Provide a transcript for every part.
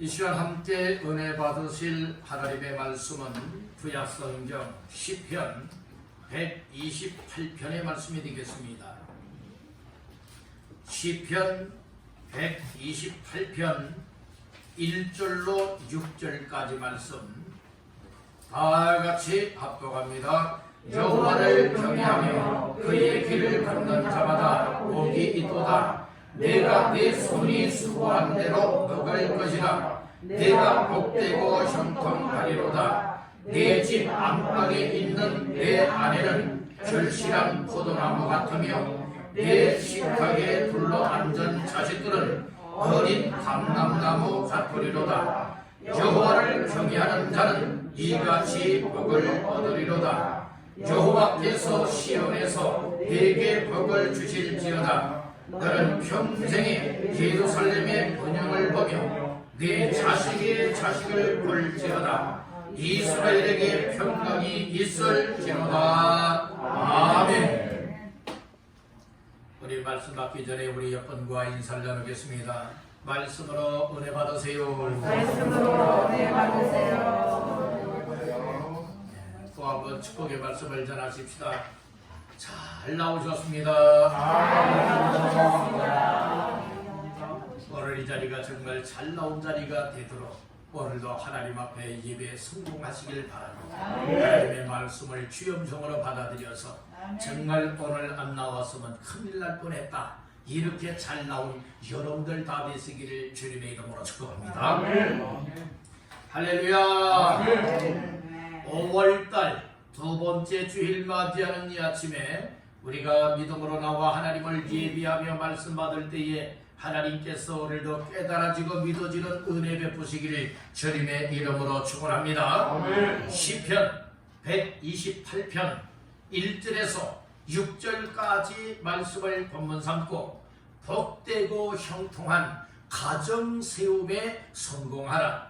이 시간 함께 은혜 받으실 하나님의 말씀은 구약성경 시편 128편의 말씀이 되겠습니다. 시편 128편 1절로 6절까지 말씀 다같이 합독합니다. 여호와를 경외하며 그의 길을 걷는 자마다 복이 있도다. 내가 내 손이 수고한 대로 먹을 것이라. 내가 복되고 형통하리로다. 내 집 안방에 있는 내 아내는 절실한 포도나무 같으며 내 식탁에 둘러앉은 자식들은 어린 감람나무 같으리로다. 여호와를 경외하는 자는 이같이 복을 얻으리로다. 여호와께서 시온에서 내게 복을 주실지어다. 너는 평생에 예루살렘의 번영을 보며 네 자식의 자식을 볼지어다. 이스라엘에게 평강이 있을지로다. 아멘. 우리 말씀 받기 전에 우리 여러분과 인사를 나누겠습니다. 말씀으로 은혜 받으세요. 말씀으로 은혜 받으세요. 또 한번 축복의 말씀을 전하십시다. 잘 나오셨습니다. 오늘 이 자리가 정말 잘 나온 자리가 되도록 오늘도 하나님 앞에 예배 성공하시길 바랍니다. 하나님의 말씀을 주염성으로 받아들여서 정말 오늘 안 나왔으면 큰일 날 뻔했다. 이렇게 잘 나온 여러분들 다 되시기를 주님의 이름으로 축복합니다. 할렐루야. 5월달 두 번째 주일 맞이하는 이 아침에 우리가 믿음으로 나와 하나님을 예비하며 말씀 받을 때에 하나님께서 오늘도 깨달아지고 믿어지는 은혜 베푸시기를 주님의 이름으로 축원합니다. 시편 128편 1절에서 6절까지 말씀을 본문 삼고 복되고 형통한 가정 세움에 성공하라.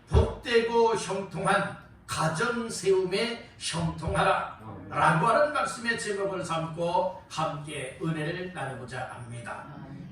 복되고 형통한 가정 세움에 형통하라 라고 하는 말씀의 제목을 삼고 함께 은혜를 나누고자 합니다.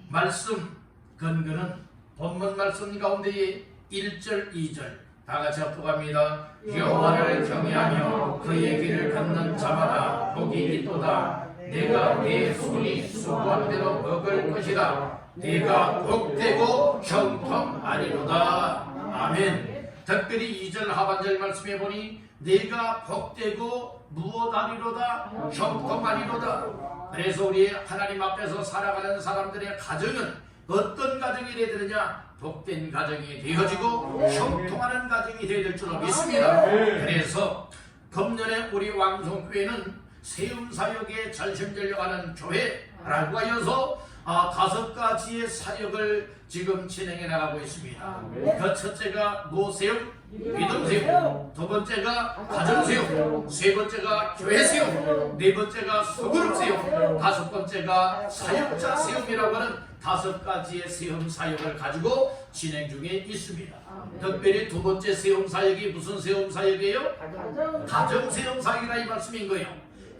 말씀 근거는 본문 말씀 가운데에 1절 2절 다같이 합독합니다. 여호와를 경외하며 그의 길을 걷는 자마다 복이 있도다. 내가 내 손이 수고한 대로 먹을 것이다. 내가 복되고 형통하리로다. 아멘. 특별히 2절 하반절 말씀해 보니 내가 복되고 무엇하리로다 형통하리로다. 그래서 우리 하나님 앞에서 살아가는 사람들의 가정은 어떤 가정이 되어야 되느냐? 복된 가정이 되어지고 형통하는 가정이 되어야 될 줄로 믿습니다. 그래서 금년에 우리 왕성교회는 세움사역에 전심전력하는 교회라고 하여서 5가지의 사역을 지금 진행해 나가고 있습니다. 그 첫째가 노세움, 믿음세움, 두 번째가 가정세움, 세 번째가 교회세움, 네 번째가 소그룹세움, 다섯 번째가 사역자 세움이라고 하는 5가지의 세움 사역을 가지고 진행 중에 있습니다. 특별히 두 번째 세움 사역이 무슨 세움 사역이에요? 가정 세움 사역이라 이 말씀인 거예요.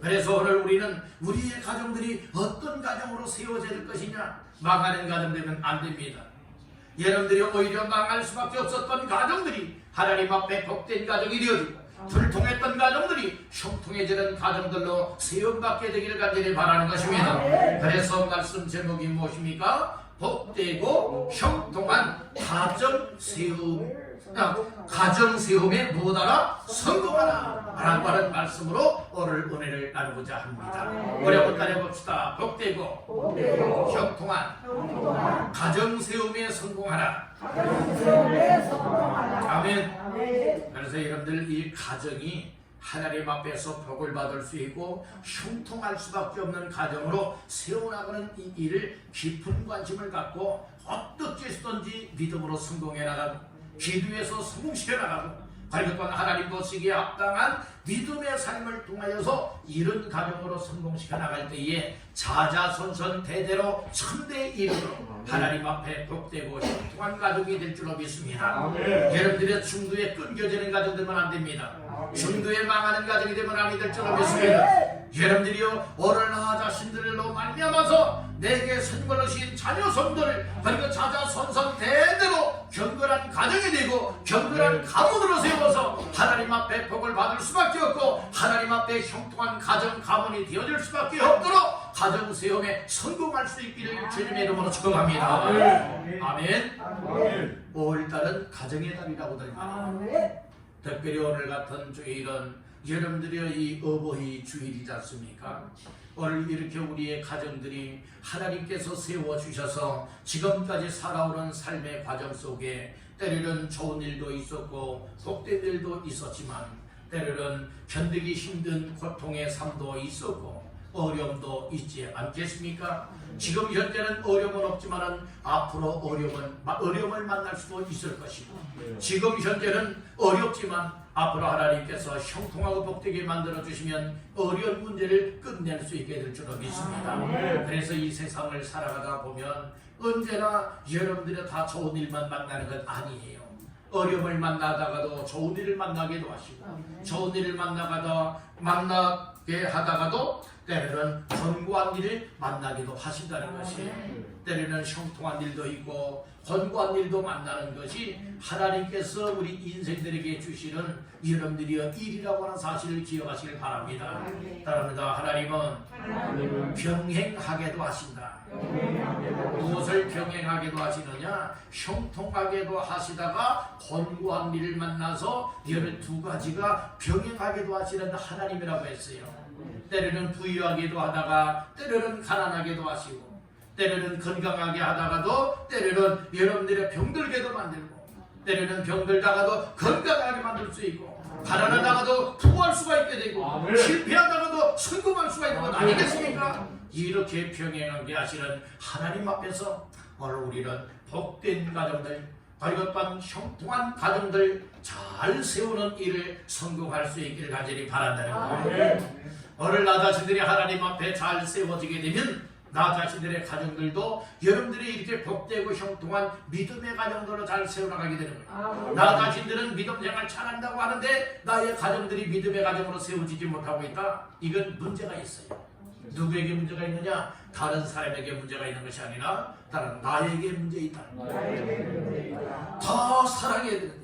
그래서 오늘 우리는 우리의 가정들이 어떤 가정으로 세워져야 될 것이냐? 망하는 가정 되면 안 됩니다. 여러분들이 오히려 망할 수밖에 없었던 가정들이 하나님 앞에 복된 가정이 되어지고 불통했던 가정들이 형통해지는 가정들로 세움받게 되기를 간절히 바라는 것입니다. 그래서 말씀 제목이 무엇입니까? 복되고 형통한 가정세움에 무엇하라? 성공하라 라고 하는 말씀으로 오늘 은혜를 나누고자 합니다. 우리 한번 따라해봅시다. 복되고 형통한 가정세움에 성공하라. 아멘. 그래서 여러분들 이 가정이 하나님 앞에서 복을 받을 수 있고 형통할 수밖에 없는 가정으로 세워나가는 이 일을 깊은 관심을 갖고 어떻게 해서든지 믿음으로 성공해 나가고 기도에서 성공시켜 나가고 그리고 또한 하나님 보시기에 합당한 믿음의 삶을 통하여서 이런 가정으로 성공시켜 나갈 때에 자자손손 대대로 천대 이름으로 하나님 앞에 복되고 형통한 가족이 될 줄로 믿습니다. 여러분들의 중도에 끊겨지는 가정 되면 안 됩니다. 중도에 망하는 가정이 되면 아니 될 줄로 믿습니다. 여러분들이요 오늘 나 자신들로 말미암아서 내게 선물하신 자녀 손들 그리고 자자손손 대대로 경건한 가정이 되고 경건한 가문으로 세워서 하나님 앞에 복을 받을 수밖에 없고 하나님 앞에 형통한 가정 가문이 되어질 수밖에 없도록 가정 세움에 성공할 수 있기를 주님의 이름으로 축복합니다. 아멘. 5월달은 가정의 달이라고 합니다. 특별히 오늘 같은 주일은 여러분들의 이 어버이 주일이지 않습니까? 오늘 이렇게 우리의 가정들이 하나님께서 세워주셔서 지금까지 살아오는 삶의 과정 속에 때로는 좋은 일도 있었고 복된 일도 있었지만 때로는 견디기 힘든 고통의 삶도 있었고 어려움도 있지 않겠습니까? 지금 현재는 어려움은 없지만 앞으로 어려움을 만날 수도 있을 것이고 지금 현재는 어렵지만 앞으로 하나님께서 형통하고 복되게 만들어주시면 어려운 문제를 끝낼 수 있게 될 줄로 믿습니다. 그래서 이 세상을 살아가다 보면 언제나 여러분들이 다 좋은 일만 만나는 건 아니에요. 어려움을 만나다가도 좋은 일을 만나기도 하시고 좋은 일을 만나게 하다가도 때로는 권고한 일을 만나기도 하신다는 것이 때로는 형통한 일도 있고 권고한 일도 만나는 것이 하나님께서 우리 인생들에게 주시는 여러분들의 일이라고 하는 사실을 기억하시길 바랍니다. 따릅니다. 하나님은 병행하게도 하신다. 무엇을 병행하게도 하시느냐? 형통하게도 하시다가 권고한 일을 만나서 이 두 가지가 병행하게도 하시는 하나님이라고 했어요. 때로는 부유하게도 하다가 때로는 가난하게도 하시고 때로는 건강하게 하다가도 때로는 여러분들의 병들게도 만들고 때로는 병들다가도 건강하게 만들 수 있고 가난하다가도 부할 수가 있게 되고 실패하다가도 성공할 수가 있는 것 아니겠습니까? 이렇게 병행하게 하시는 하나님 앞에서 오늘 우리는 복된 가정들 그리고 또한 형통한 가정들 잘 세우는 일을 성공할 수 있기를 간절히 바란다는 거예요. 오늘 나 자신들이 하나님 앞에 잘 세워지게 되면 나 자신들의 가정들도 여러분들이 이렇게 복되고 형통한 믿음의 가정들로 잘 세워나가게 되는 거예요. 나 자신들은 믿음 생활 잘한다고 하는데 나의 가정들이 믿음의 가정으로 세워지지 못하고 있다. 이건 문제가 있어요. 누구에게 문제가 있느냐? 다른 사람에게 문제가 있는 것이 아니라 다른 나에게 문제 있다. 더 사랑해야 되는데,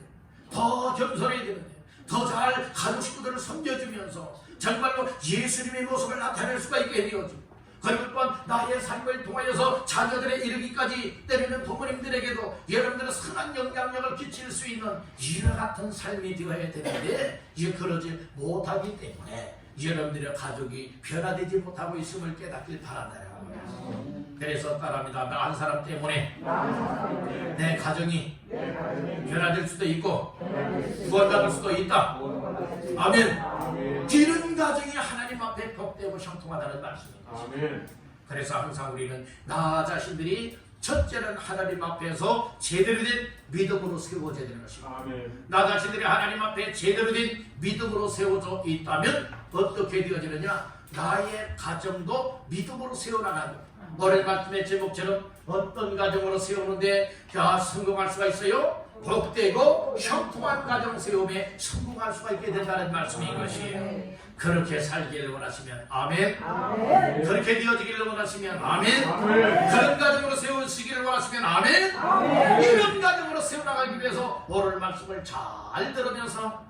더 겸손해야 되는데, 더 잘 가족 식구들을 섬겨주면서 정말로 예수님의 모습을 나타낼 수가 있게 되어지고 그리고 또한 나의 삶을 통하여서 자녀들에 이르기까지 때리는 부모님들에게도 여러분들의 선한 영향력을 끼칠 수 있는 이와 같은 삶이 되어야 되는데 그러지 못하기 때문에 여러분들의 가족이 변화되지 못하고 있음을 깨닫길 바란다. 그래서 따라합니다. 나 한 사람 때문에 내 가정이 변화될 수도 있고 구원받을 수도 있다. 아멘. 이런 가정이 하나님 앞에 복되고 형통하다는 말씀입니다. 그래서 항상 우리는 나 자신들이 첫째는 하나님 앞에서 제대로 된 믿음으로 세워져야 되는 것입니다. 나 자신들이 하나님 앞에 제대로 된 믿음으로 세워져 있다면 어떻게 되어지느냐? 나의 가정도 믿음으로 세워나가고 오늘 말씀의 제목처럼 어떤 가정으로 세우는데 성공할 수가 있어요? 복되고 형통한 가정 세움에 성공할 수가 있게 된다는 말씀인 것이에요. 그렇게 살기를 원하시면 아멘. 그렇게 되어지기를 원하시면 아멘. 그런 가정으로 세우시기를 원하시면 아멘. 이런 가정으로 세워나가기 위해서 오늘 말씀을 잘 들으면서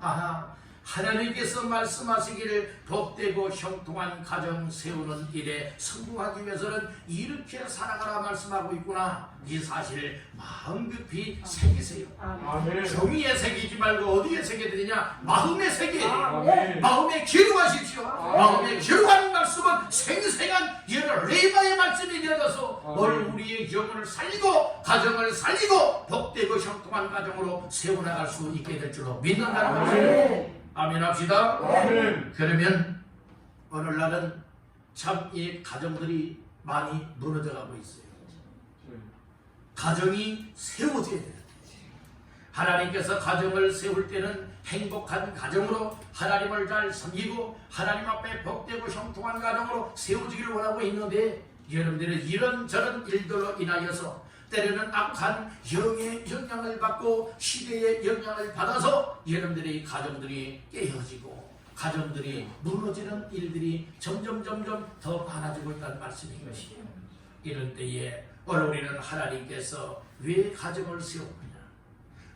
하나님께서 말씀하시기를 복되고 형통한 가정 세우는 일에 성공하기 위해서는 이렇게 살아가라 말씀하고 있구나. 이 사실을 마음 깊이 새기세요. 종이에 새기지 말고 어디에 새겨야 되냐? 마음에 새겨야 돼요. 마음에 기록하십시오. 마음에 기록하는 말씀은 생생한 레마의 말씀이 되어져서 오늘 우리의 영혼을 살리고 가정을 살리고 복되고 형통한 가정으로 세워나갈 수 있게 될 줄로 믿는다는 것입니다. 아멘 합시다. 그러면 오늘날은 참 이 가정들이 많이 무너져가고 있어요. 가정이 세워져야 돼요. 하나님께서 가정을 세울 때는 행복한 가정으로 하나님을 잘 섬기고 하나님 앞에 복되고 형통한 가정으로 세워지기를 원하고 있는데 여러분들은 이런저런 일들로 인하여서 때로는 악한 영의 영향을 받고 시대의 영향을 받아서 여러분들의 가정들이 깨어지고 가정들이 무너지는 일들이 점점 더 많아지고 있다는 말씀인 것이에요. 이런 때에 오늘 우리는 하나님께서 왜 가정을 세우느냐?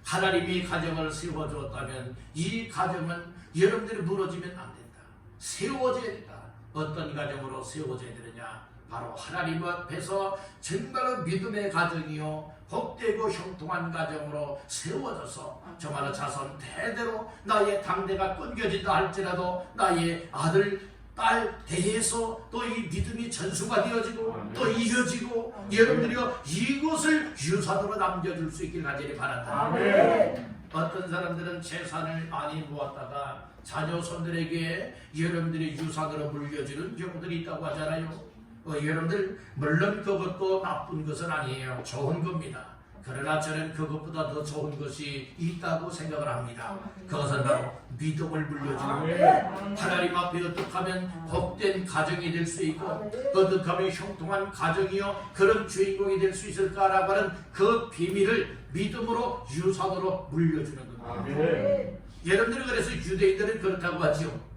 하나님이 가정을 세워주었다면 이 가정은 여러분들이 무너지면 안 된다. 세워져야 된다. 어떤 가정으로 세워져야 되느냐? 바로 하나님 앞에서 정말로 믿음의 가정이요 복되고 형통한 가정으로 세워져서 정말로 자손 대대로 나의 당대가 끊겨진다 할지라도 나의 아들 딸 대해서 또 이 믿음이 전수가 되어지고 또 이어지고 여러분들이요 이것을 유산으로 남겨줄 수 있길 간절히 바란다. 어떤 사람들은 재산을 많이 모았다가 자녀손들에게 여러분들이 유산으로 물려주는 경우들이 있다고 하잖아요. 여러분들 물론 그것도 나쁜 것은 아니에요. 좋은 겁니다. 그러나 저는 그것보다 더 좋은 것이 있다고 생각을 합니다. 그것은 바로 믿음을 물려주는 하나님 앞에 어떻게 하면 복된 가정이 될 수 있고 어떻게 하면 형통한 가정이요 그런 주인공이 될 수 있을까라고 하는 그 비밀을 믿음으로 유산으로 물려주는 겁니다. 여러분들이 그래서 유대인들은 그렇다고 하죠.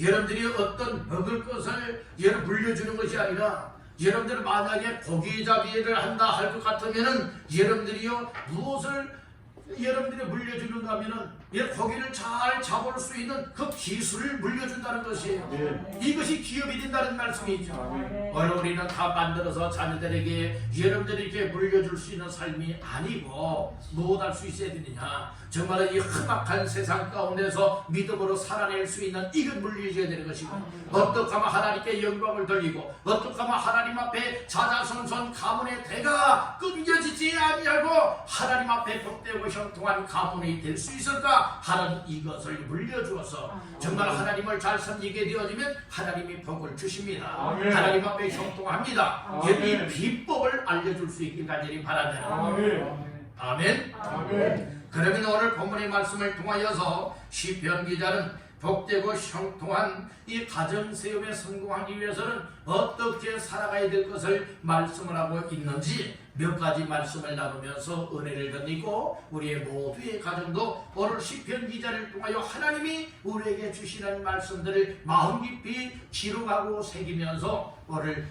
여러분들이 어떤 먹을 것을 물려주는 것이 아니라 여러분들 만약에 고기잡이를 한다 할 것 같으면은 여러분들이요 무엇을 여러분들이 물려주는가 하면은 고기를 잘 잡을 수 있는 그 기술을 물려준다는 것이에요. 이것이 기업이 된다는 말씀이죠. 오늘 우리는 다 만들어서 자녀들에게 여러분들이 이렇게 물려줄 수 있는 삶이 아니고 무엇 할 수 있어야 되느냐? 정말 이 험악한 세상 가운데서 믿음으로 살아낼 수 있는 이것 물려줘야 되는 것이고 어떻게 하면 하나님께 영광을 돌리고 어떻게 하면 하나님 앞에 자자손손 가문의 대가 끊겨지지 아니하고 하나님 앞에 복되고 형통한 가문이 될 수 있을까 하는 이것을 물려주어서 정말 하나님을 잘 섬기게 되어지면 하나님이 복을 주십니다. 하나님 앞에 형통합니다. 이 비법을 알려줄 수 있길 간절히 바란다. 아멘. 그러면 오늘 본문의 말씀을 통하여서 시편 기자는 복되고 형통한 이 가정 세움에 성공하기 위해서는 어떻게 살아가야 될 것을 말씀을 하고 있는지 몇 가지 말씀을 나누면서 은혜를 덧입고 우리의 모두의 가정도 오늘 시편 기자를 통하여 하나님이 우리에게 주시는 말씀들을 마음 깊이 기록하고 새기면서 오늘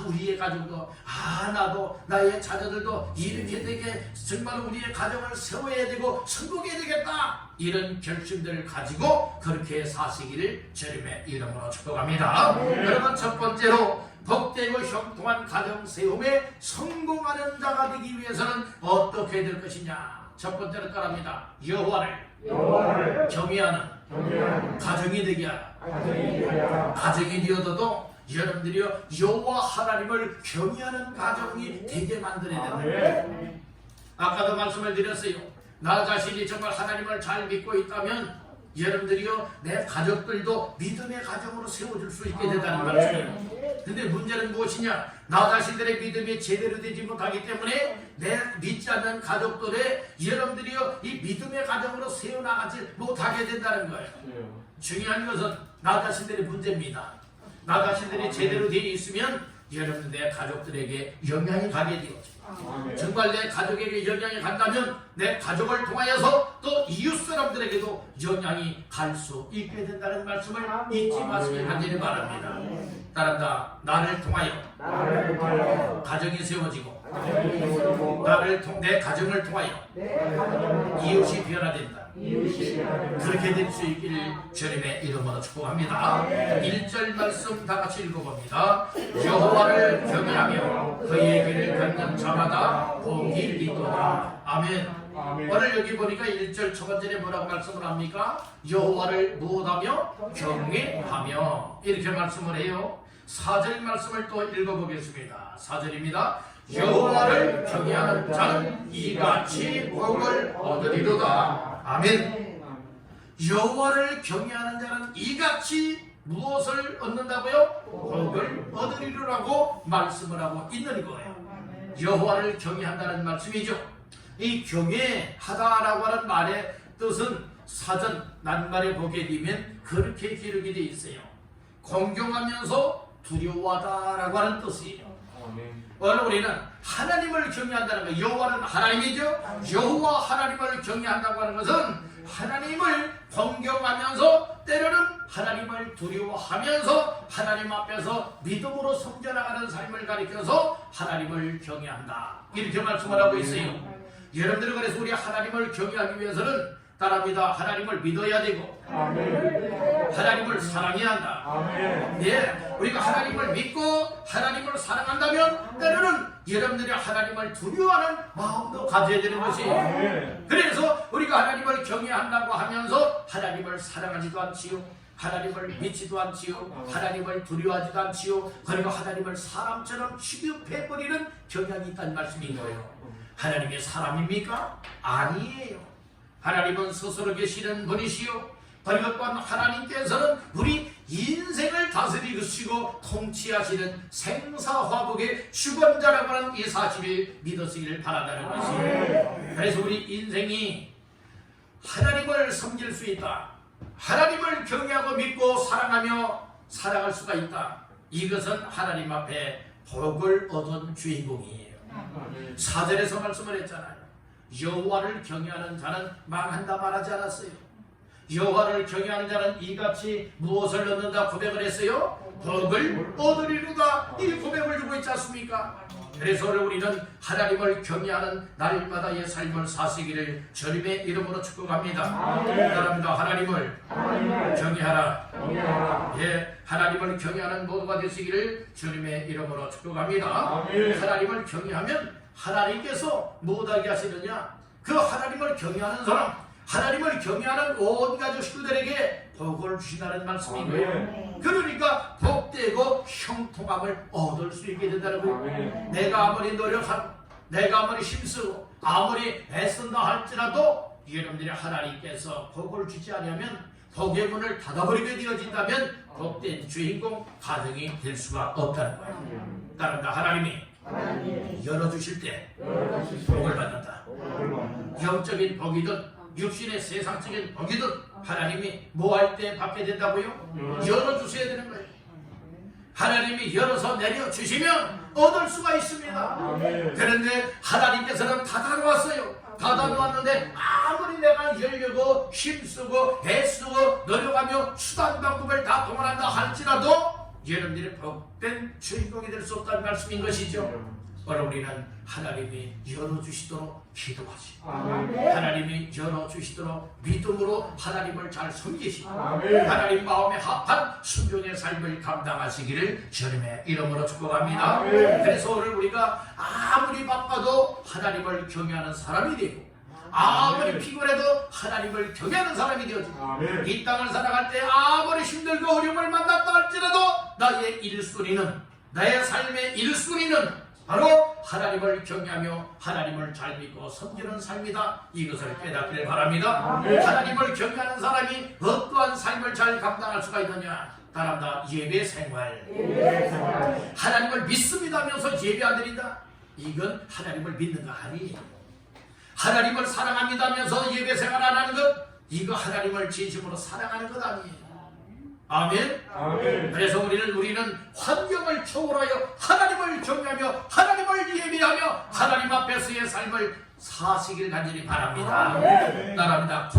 우리의 가정도 나도 나의 자녀들도 이렇게 되게 정말 우리의 가정을 세워야 되고 성공해야 되겠다 이런 결심들을 가지고 그렇게 사시기를 주님의 이름으로 축복합니다. 여러분 첫 번째로 복되고 형통한 가정 세움에 성공하는 자가 되기 위해서는 어떻게 될 것이냐? 첫 번째로 따릅니다. 여호와를 경외하는 가정이 되게 하라. 가정이 되어도 여러분들이요 여호와 하나님을 경외하는 가정이 되게 만들어야 된다. 아까도 말씀을 드렸어요. 나 자신이 정말 하나님을 잘 믿고 있다면 여러분들이요 내 가족들도 믿음의 가정으로 세워줄 수 있게 된다는 말씀이에요. 근데 문제는 무엇이냐? 나 자신들의 믿음이 제대로 되지 못하기 때문에 내 믿지 않는 가족들의 여러분들이요 이 믿음의 가정으로 세워나가지 못하게 된다는 거예요. 중요한 것은 나 자신들의 문제입니다. 나 자신들이 제대로 되어 있으면 여러분 내 가족들에게 영향이 가게 되어집니다. 정말 내 가족에게 영향이 간다면 내 가족을 통하여서 또 이웃 사람들에게도 영향이 갈 수 있게 된다는 말씀을 잊지 마시길 간절히 바랍니다. 따른다. 나를 통하여 가정이 세워지고 내 가정을 통하여 이웃이 변화된다. 그렇게 될 수 있기를 주님의 이름으로 축복합니다. 1절 말씀 다 같이 읽어봅니다. 여호와를 경외하며 그의 길을 걷는 자마다 복이 있도다. 아멘. 오늘 여기 보니까 1절 첫 번째에 뭐라고 말씀을 합니까? 여호와를 무엇하며? 경외하며 이렇게 말씀을 해요. 4절 말씀을 또 읽어보겠습니다. 4절입니다. 여호와를 경외하는 자는 이같이 복을 얻으리로다. 아멘. 여호와를 경외하는 자는 이같이 무엇을 얻는다고요? 복을 얻으리로라고 말씀을 하고 있는 거예요. 여호와를 경외한다는 말씀이죠. 이 경외하다라고 하는 말의 뜻은 사전 낱말에 보게 되면 그렇게 기록이 되어 있어요. 공경하면서 두려워하다라고 하는 뜻이에요. 오늘 우리는 하나님을 경외한다는 거, 여호와는 하나님이죠. 여호와 하나님을 경외한다고 하는 것은 하나님을 공경하면서 때로는 하나님을 두려워하면서 하나님 앞에서 믿음으로 섬겨나가는 삶을 가리켜서 하나님을 경외한다 이렇게 말씀을 하고 있어요. 여러분들 그래서 우리 하나님을 경외하기 위해서는 따라합니다. 하나님을 믿어야 되고 하나님을 사랑해야 한다. 예, 우리가 하나님을 믿고 하나님을 사랑한다면 때로는 여러분들이 하나님을 두려워하는 마음도 가져야 되는 것이. 그래서 우리가 하나님을 경외한다고 하면서 하나님을 사랑하지도 않지요, 하나님을 믿지도 않지요, 하나님을 두려워하지도 않지요. 그리고 하나님을 사람처럼 취급해버리는 경향이 있다는 말씀인 거예요. 하나님이 사람입니까? 아니에요. 하나님은 스스로 계시는 분이시요, 그리고 또한 하나님께서는 우리 인생을 다스리시고 통치하시는 생사화복의 주권자라고 하는 이 사실을 믿으시기를 바란다는 것이에요. 그래서 우리 인생이 하나님을 섬길 수 있다, 하나님을 경외하고 믿고 사랑하며 살아갈 수가 있다. 이것은 하나님 앞에 복을 얻은 주인공이에요. 4절에서 말씀을 했잖아요. 여호와를 경외하는 자는 망한다 말하지 않았어요. 여호와를 경외하는 자는 이같이 무엇을 얻는다 고백을 했어요? 복을 얻으리로다. 이 고백을 주고 있지 않습니까? 그래서 우리는 하나님을 경외하는 날마다의 삶을 사시기를 주님의 이름으로 축복합니다. 따라합니다. 하나님을 경외하라. 예, 하나님을 경외하는 모두가 되시기를 주님의 이름으로 축복합니다. 하나님을 경외하면 하나님께서 못하게 하시느냐? 그 하나님을 경외하는 사람, 하나님을 경외하는 온 가족 식구들에게 복을 주시다는 말씀이고요. 그러니까 복되고 형통함을 얻을 수 있게 된다는 거예요. 내가 아무리 노력하고 내가 아무리 힘쓰고 아무리 애쓴다 할지라도 여러분들이 하나님께서 복을 주지 않으면, 복의 문을 닫아버리게 되어진다면 복된 주인공 가정이 될 수가 없다는 거예요. 따른다. 하나님이 열어주실 때 복을 받는다. 영적인 복이든 육신의 세상적인 복이든 하나님이 뭐 할 때 받게 된다고요? 열어주셔야 되는 거예요. 하나님이 열어서 내려주시면 얻을 수가 있습니다. 그런데 하나님께서는 닫아놓았어요. 닫아놓았는데 아무리 내가 열려고 힘쓰고 애쓰고 노력하며 수단 방법을 다 동원한다 할지라도 여러분들이 복된 주인공이 될 수 없다는 말씀인 것이죠. 오늘 우리는 하나님이 열어주시도록 기도하시고 하나님이 열어주시도록 믿음으로 하나님을 잘 섬기시고 하나님 마음에 합한 순종의 삶을 감당하시기를 주님의 이름으로 축복합니다. 그래서 오늘 우리가 아무리 바빠도 하나님을 경외하는 사람이 되고 아무리 피곤해도 하나님을 경외하는 사람이 되어지고 이 땅을 살아갈 때 아무리 힘들고 어려움을 만났다 할지라도 나의 1순위는, 나의 삶의 1순위는 바로 하나님을 경외하며 하나님을 잘 믿고 섬기는 삶이다. 이것을 깨닫기를 바랍니다. 하나님을 경외하는 사람이 어떠한 삶을 잘 감당할 수가 있느냐? 따라합니다. 예배 생활. 하나님을 믿습니다면서 예배 안 드린다? 이건 하나님을 믿는 거 아니에요. 하나님을 사랑합니다면서 예배 생활 안 하는 것, 이거 하나님을 진심으로 사랑하는 것 아니에요. 아멘. 그래서 우리는 환경을 초월하여 하나님을 경외하며 하나님을 예배하며 하나님 앞에서의 삶을 사시길 간절히 바랍니다. 따라합니다.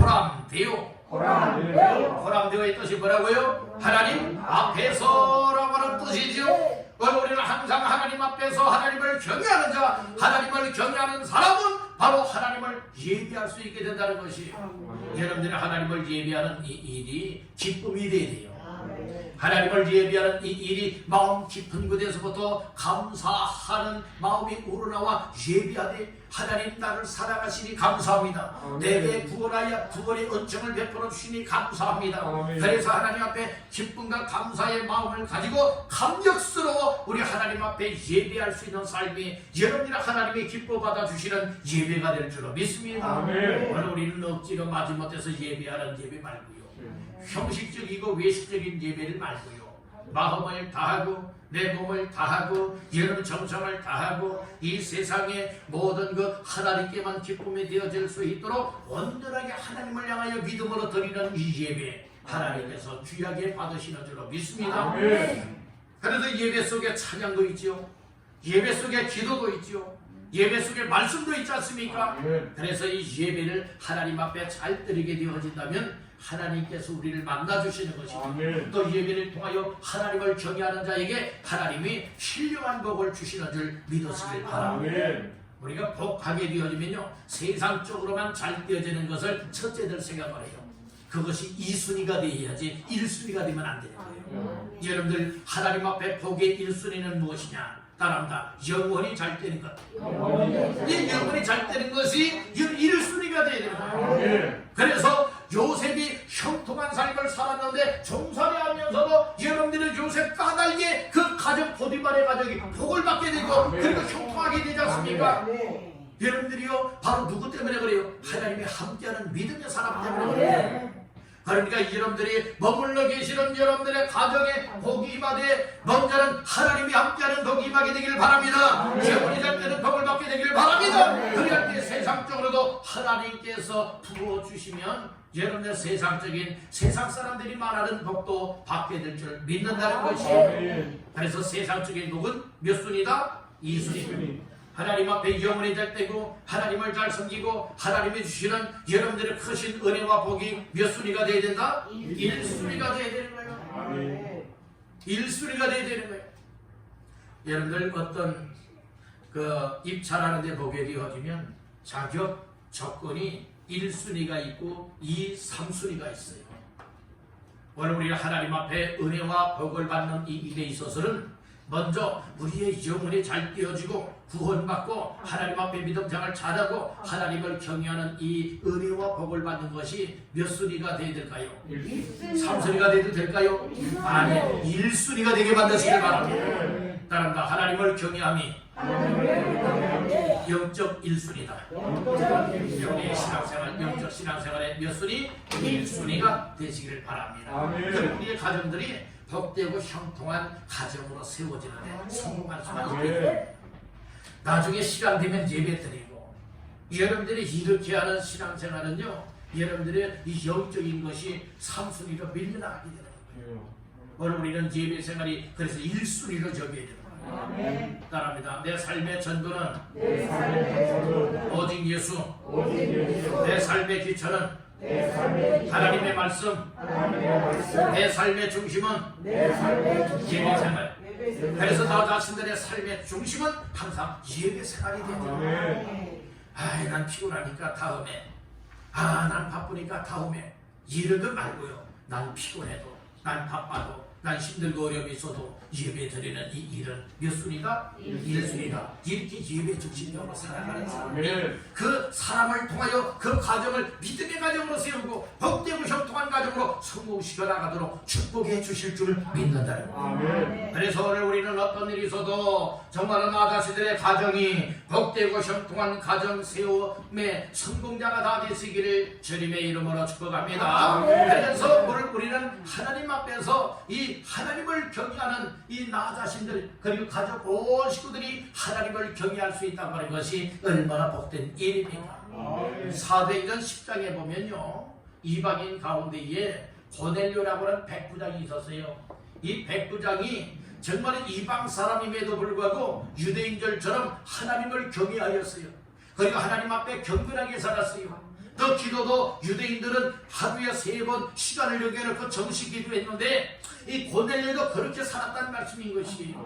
고람되어의 뜻이 뭐라고요? 하나님 앞에서라고 하는 뜻이죠. 우리는 항상 하나님 앞에서 하나님을 경외하는 자, 하나님을 경외하는 사람은 바로 하나님을 예배할 수 있게 된다는 것이에요. 여러분들이 하나님을 예배하는 이 일이 기쁨이 돼야 돼요. 하나님을 예배하는 이 일이 마음 깊은 곳에서부터 감사하는 마음이 우러나와 예배하되 하나님 나를 사랑하시니 감사합니다. 내게 구원의 은총을 베풀어 주시니 감사합니다. 그래서 하나님 앞에 기쁨과 감사의 마음을 가지고 감격스러워 우리 하나님 앞에 예배할 수 있는 삶이 여러분이 하나님이 기뻐 받아주시는 예배가 될 줄로 믿습니다. 오늘 우리는 억지로 마지못해서 예배하는 예배 말고요, 형식적이고 외식적인 예배를 말고요, 마음을 다하고 내 몸을 다하고 여러분 정성을 다하고 이 세상의 모든 것 하나님께만 기쁨이 되어질 수 있도록 온전하게 하나님을 향하여 믿음으로 드리는 이 예배, 하나님께서 귀하게 받으시는 줄로 믿습니다. 그래서 예배 속에 찬양도 있죠, 예배 속에 기도도 있죠, 예배 속에 말씀도 있지 않습니까? 그래서 이 예배를 하나님 앞에 잘 드리게 되어진다면 하나님께서 우리를 만나주시는 것이고 또 예배를 통하여 하나님을 경외하는 자에게 하나님이 신령한 복을 주시는 줄 믿으시길 바랍니다. 우리가 복하게 되어지면요, 세상적으로만 잘 되어지는 것을 첫째들 생각을 해요. 그것이 2순위가 되어야지 1순위가 되면 안 되는 거예요. 여러분들, 하나님 앞에 복의 1순위는 무엇이냐? 따라합니다. 영원히 잘 되는 것. 이 영원히 잘 되는 것이 1순위가 되어야 되는 거예요. 그래서 요셉이 형통한 삶을 살았는데 종살이 하면서도 여러분들은 요셉 까닭에 그 가정, 보디발의 가족이 복을 받게 되고 그리고 형통하게 되지 않습니까? 여러분들이요, 바로 누구 때문에 그래요? 하나님이 함께하는 믿음의 사람 때문에 그래요. 그러니까 여러분들이 머물러 계시는 여러분들의 가정에 복이 임하되 먼저는 하나님이 함께하는 복이 임하게 되기를 바랍니다. 영원히 잘 때는 복을 받게 되기를 바랍니다. 그럴 때 세상적으로도 하나님께서 부어주시면 여러분들 세상 사람들이 말하는 복도 받게 될 줄 믿는다는 것이에요. 그래서 세상적인 복은 몇 순이다? 2순위. 하나님 앞에 영원히 잘 되고 하나님을 잘 섬기고 하나님이 주시는 여러분들의 크신 은혜와 복이 몇 순위가 되어야 된다? 1순위가 되어야 되는 거예요. 1순위가 되어야 되는 거예요. 여러분들 어떤 입찰하는데 보게 되어지면 자격 조건이 1순위가 있고 2, 3순위가 있어요. 오늘 우리가 하나님 앞에 은혜와 복을 받는 이 일에 있어서는 먼저 우리의 영혼이 잘 띄어지고 구원받고 하나님 앞에 믿음생활 잘하고 하나님을 경외하는 이 은혜와 복을 받는 것이 몇 순위가 되어야 될까요? 3순위가 되어도 될까요? 아니, 1순위가 되게 만드시길 바랍니다. 따라합니다. 하나님을 경외함이 영적 1순위다. 우리의 신앙생활, 영적 신앙생활의 몇 순위? 1순위가 되시기를 바랍니다. 그리고 우리의 가정들이 복되고 형통한 가정으로 세워지는데 성공할 수가 있습니다. 나중에 시간 되면 예배 드리고 여러분들이 이렇게 하는 신앙생활은요, 여러분들의 이 영적인 것이 3순위로 밀려나가게 되는 거예요. 오늘 우리는 예배 생활이 그래서 1순위로 적용해야 되는 거예요. 따라합니다. 내 삶의 전부는 오직 예수. 내 삶의 기초는 하나님의 말씀. 내 삶의 중심은 예배 생활. 그래서 나 자신들의 삶의 중심은 항상 예배 생활이 되죠. 난 피곤하니까 다음에, 난 바쁘니까 다음에, 이런 거 말고요. 난 피곤해도, 난 바빠도, 난 힘들고 어려움이 있어도 예배 드리는 이 일은 몇 순위다? 1순위다. 이렇게 예배 중심적으로 살아가는 사람이 그 사람을 통하여 그 가정을 믿음의 가정으로 세우고 복되고 형통한 가정으로 성공시켜 나가도록 축복해 주실 줄 믿는다는 거예요. 그래서 오늘 우리는 어떤 일이 있어도 정말 나 자신들의 가정이 복되고 형통한 가정 세움의 성공자가 다 되시기를 주님의 이름으로 축복합니다. 그래서 오늘 우리는 하나님 앞에서 이 하나님을 경외하는 이 나 자신들 그리고 가족 온 식구들이 하나님을 경외할 수 있다고 하는 것이 얼마나 복된 일입니까? 사도행전 10장에 보면요, 이방인 가운데에 고넬료라고 하는 백부장이 있었어요. 이 백부장이 정말 이방 사람임에도 불구하고 유대인들처럼 하나님을 경외하였어요. 그리고 하나님 앞에 경건하게 살았어요. 또 기도도 유대인들은 하루에 3번 시간을 여겨놓고 정식 기도했는데 이 고넬료도 그렇게 살았다는 말씀인 것이,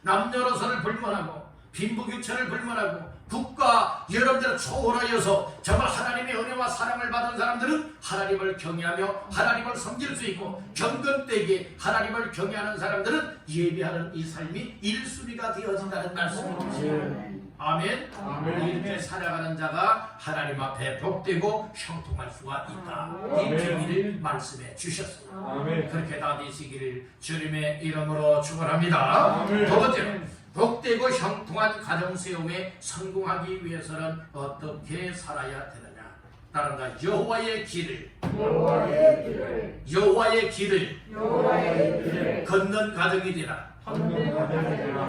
남녀노소를 불문하고 빈부격차를 불문하고 국가 여러분들을 초월하여서 정말 하나님의 은혜와 사랑을 받은 사람들은 하나님을 경외하며 하나님을 섬길 수 있고, 경건되게 하나님을 경외하는 사람들은 예배하는 이 삶이 1순위가 되어진다는 말씀입니다. 아멘. 이렇게 살아가는 자가 하나님 앞에 복되고 형통할 수가 있다. 이 비밀을 말씀해 주셨습니다. 그렇게 다 되시기를 주님의 이름으로 축원합니다. 두 번째로, 복되고 형통한 가정 세움에 성공하기 위해서는 어떻게 살아야 되느냐? 따른다. 여호와의 길을 걷는 가정이 되라.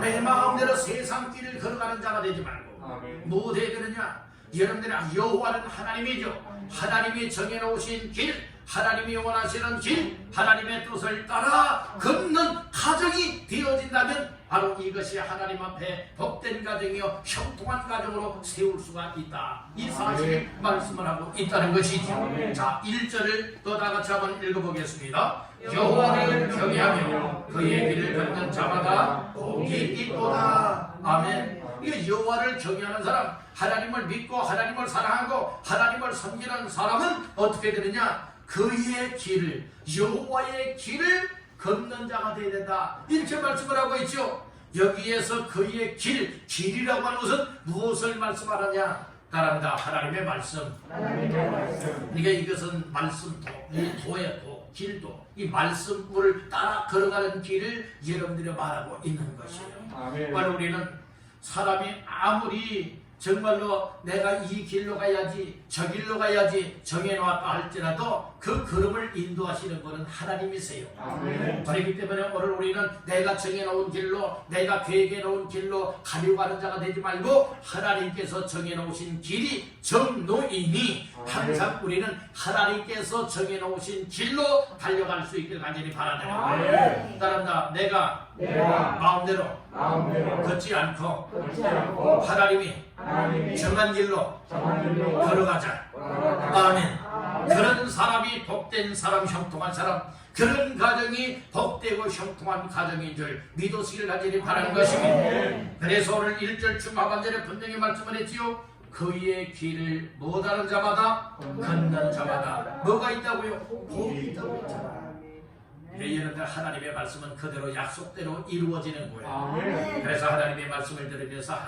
내 마음대로 세상 길을 걸어가는 자가 되지 말고 뭐 되어야 되느냐? 여러분들이 여호와는 하나님이죠. 하나님이 정해놓으신 길, 하나님이 원하시는 길, 하나님의 뜻을 따라 걷는 가정이 되어진다면 바로 이것이 하나님 앞에 복된 가정이요 형통한 가정으로 세울 수가 있다. 이 사실을 말씀을 하고 있다는 것이죠. 자, 1절을 또 다 같이 한번 읽어보겠습니다. 여호와를 경외하며 그의 길을 걷는 자마다 복이 있도다. 아멘. 이게 여호와를 경외하는 사람, 하나님을 믿고 하나님을 사랑하고 하나님을 섬기는 사람은 어떻게 되느냐? 그의 길을, 여호와의 길을 걷는 자가 되어야 된다. 이렇게 말씀을 하고 있죠. 여기에서 그의 길이라고 하는 것은 무엇을 말씀하느냐? 따라합니다. 하나님의 말씀. 그러니까 이것은 말씀도, 이 도의 도, 길도, 이 말씀을 따라 걸어가는 길을 여러분들이 말하고 있는 것이에요. 바로 우리는 사람이 아무리 정말로 내가 이 길로 가야지 저 길로 가야지 정해놓았다 할지라도 그 걸음을 인도하시는 분은 하나님이세요. 그렇기 때문에 오늘 우리는 내가 정해놓은 길로, 내가 계획해놓은 길로 가려고 하는 자가 되지 말고 하나님께서 정해놓으신 길이 정노이니 항상 우리는 하나님께서 정해놓으신 길로 달려갈 수 있길 간절히 바라네요. 따른다. 내가 마음대로 걷지 않고 하나님이 정한 길로 걸어가자. 아멘. 그런 사람이 복된 사람, 형통한 사람, 그런 가정이 복되고 형통한 가정인 줄 믿으시길 간절히 바라는 것입니다. 그래서 오늘 1절 중하반절에 분명히 말씀을 했지요. 그의 길을 못하는 자마다 걷는 자마다 뭐가 있다고요? 복이 있다고 했잖아. 여러분들 하나님의 말씀은 그대로 약속대로 이루어지는 거예요. 그래서 하나님의 말씀을 들으면서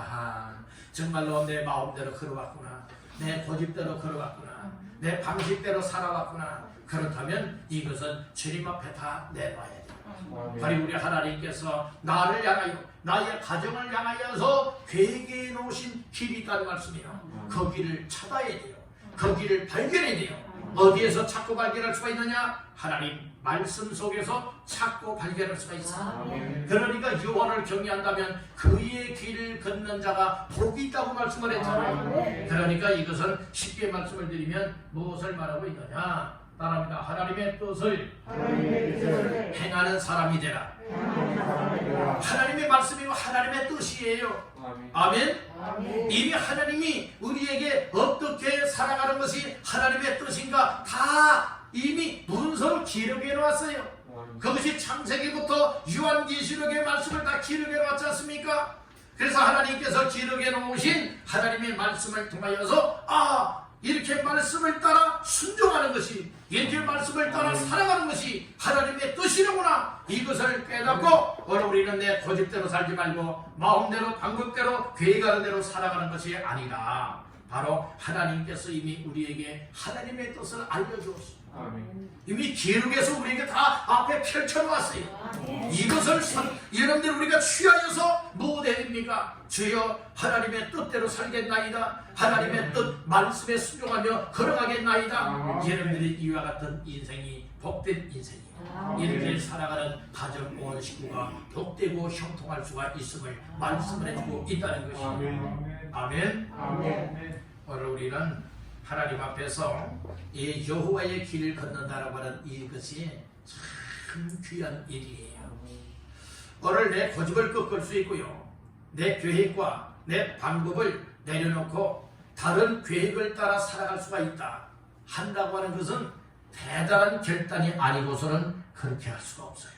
정말로 내 마음대로 걸어왔구나, 내 고집대로 걸어왔구나, 내 방식대로 살아왔구나. 그렇다면 이것은 주님 앞에 다 내놔야 돼요. 바로 우리 하나님께서 나를 향하여, 나의 가정을 향하여서 계획해 놓으신 길이 있다는 말씀이에요. 그 길을 찾아야 돼요. 그 길을 발견해야 돼요. 어디에서 찾고 발견할 수가 있느냐? 하나님 말씀 속에서 찾고 발견할 수가 있어요. 그러니까 여호와를 경외한다면 그의 길을 걷는 자가 복이 있다고 말씀을 했잖아요. 그러니까 이것은 쉽게 말씀을 드리면 무엇을 말하고 있느냐? 따라합니다. 하나님의 뜻을 행하는 사람이 되라. 하나님의 말씀이고 하나님의 뜻이에요. 아멘. 이미 하나님이 우리에게 어떻게 살아가는 것이 하나님의 뜻인가 다 이미 문서로 기록해 놓았어요. 그것이 창세기부터 요한계시록의 말씀을 다 기록해 놓았지 않습니까? 그래서 하나님께서 기록해 놓으신 하나님의 말씀을 통하여서 이렇게 말씀을 따라 순종하는 것이, 이렇게 말씀을 따라 살아가는 것이 하나님의 뜻이로구나. 이것을 깨닫고 오늘 우리는 내 고집대로 살지 말고 마음대로 방법대로 계획하는 대로 살아가는 것이 아니라 바로 하나님께서 이미 우리에게 하나님의 뜻을 알려주었습니다. 이미 기록에서 우리에게 다 앞에 펼쳐놓았어요. 이것을 여러분들 우리가 취하여서 뭐 해야 됩니까? 주여 하나님의 뜻대로 살겠나이다. 하나님의 뜻 말씀에 순종하며 걸어가겠나이다. 여러분들이 이와 같은 인생이 복된 인생이에요. 이렇게 살아가는 가정 온 식구가 복되고 형통할 수가 있음을 말씀을 해주고 있다는 것입니다. 아멘. 오늘 우리는 하나님 앞에서 이 여호와의 길을 걷는다라고 하는 이것이 참 귀한 일이에요. 오늘 내 고집을 꺾을 수 있고요, 내 계획과 내 방법을 내려놓고 다른 계획을 따라 살아갈 수가 있다 한다고 하는 것은 대단한 결단이 아니고서는 그렇게 할 수가 없어요.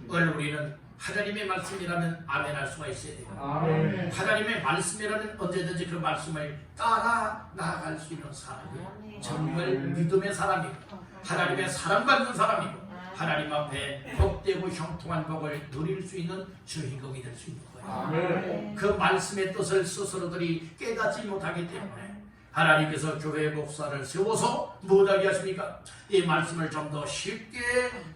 오늘 우리는 하나님의 말씀이라면 아멘 할 수가 있어야 돼요. 하나님의 말씀이라면 언제든지 그 말씀을 따라 나아갈 수 있는 사람이 정말 믿음의 사람이고 하나님의 사랑받는 사람이고 하나님 앞에 복되고 형통한 복을 누릴 수 있는 주인공이 될 수 있는 거예요. 그 말씀의 뜻을 스스로들이 깨닫지 못하기 때문에 하나님께서 교회의 목사를 세워서 못하게 하십니까? 이 말씀을 좀 더 쉽게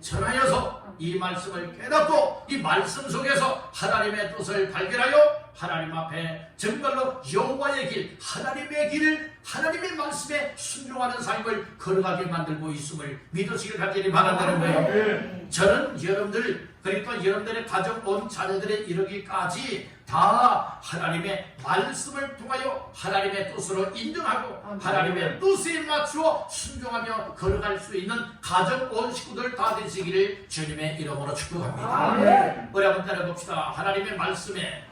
전하여서 이 말씀을 깨닫고 이 말씀 속에서 하나님의 뜻을 발견하여 하나님 앞에 정말로 여호와의 길, 하나님의 길을 하나님의 말씀에 순종하는 삶을 걸어가게 만들고 있음을 믿으시길 간절히 바란다는 거예요. 저는 여러분들, 그러니까 여러분들의 가정 온 자녀들에 이르기까지 다 하나님의 말씀을 통하여 하나님의 뜻으로 인정하고 하나님의 뜻에 맞추어 순종하며 걸어갈 수 있는 가정 온 식구들 다 되시기를 주님의 이름으로 축복합니다. 우리 한번 따라봅시다. 하나님의 말씀에